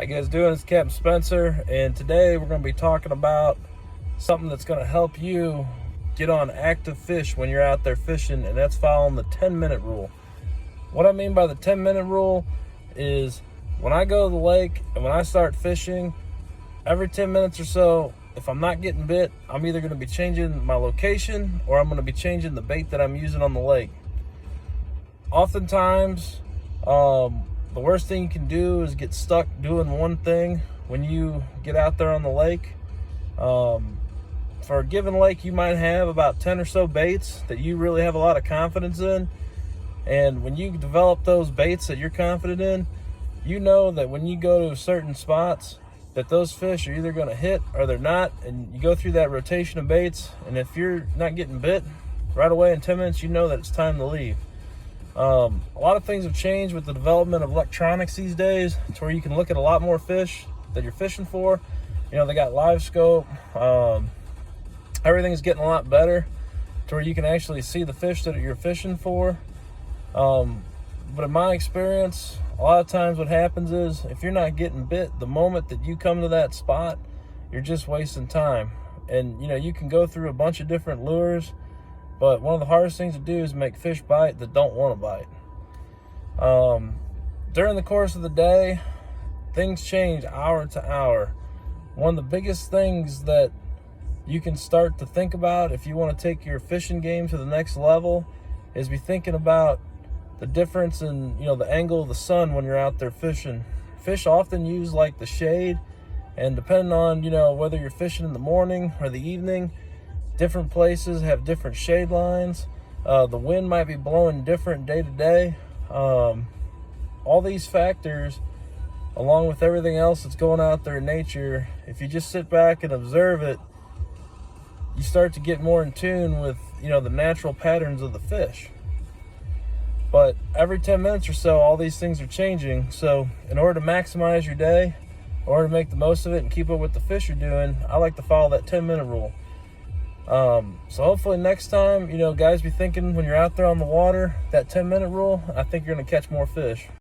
How you guys doing? It's Captain Spencer, and today we're going to be talking about something that's going to help you get on active fish when you're out there fishing, and that's following the 10-minute rule. What I mean by the 10-minute rule is when I go to the lake and when I start fishing, every 10 minutes or so, if I'm not getting bit, I'm either going to be changing my location or I'm going to be changing the bait that I'm using on the lake. Oftentimes, the worst thing you can do is get stuck doing one thing when you get out there on the lake. For a given lake, you might have about 10 or so baits that you really have a lot of confidence in. And when you develop those baits that you're confident in, you know that when you go to certain spots, that those fish are either going to hit or they're not. And you go through that rotation of baits, and if you're not getting bit right away in 10 minutes, you know that it's time to leave. A lot of things have changed with the development of electronics these days, to where you can look at a lot more fish that you're fishing for. You know, they got live scope. Everything's getting a lot better to where you can actually see the fish that you're fishing for. But in my experience, a lot of times what happens is if you're not getting bit the moment that you come to that spot, you're just wasting time. And you know, you can go through a bunch of different lures, but one of the hardest things to do is make fish bite that don't want to bite. During the course of the day, things change hour to hour. One of the biggest things that you can start to think about if you want to take your fishing game to the next level is be thinking about the difference in, you know, the angle of the sun when you're out there fishing. Fish often use like the shade, and depending on, you know, whether you're fishing in the morning or the evening, different places have different shade lines. The wind might be blowing different day to day. All these factors, along with everything else that's going out there in nature, if you just sit back and observe it, you start to get more in tune with, you know, the natural patterns of the fish. But every 10 minutes or so, all these things are changing. So in order to maximize your day, in order to make the most of it and keep up with the fish you're doing, I like to follow that 10-minute rule. So hopefully next time, you know, guys, be thinking when you're out there on the water, that 10-minute rule, I think you're going to catch more fish.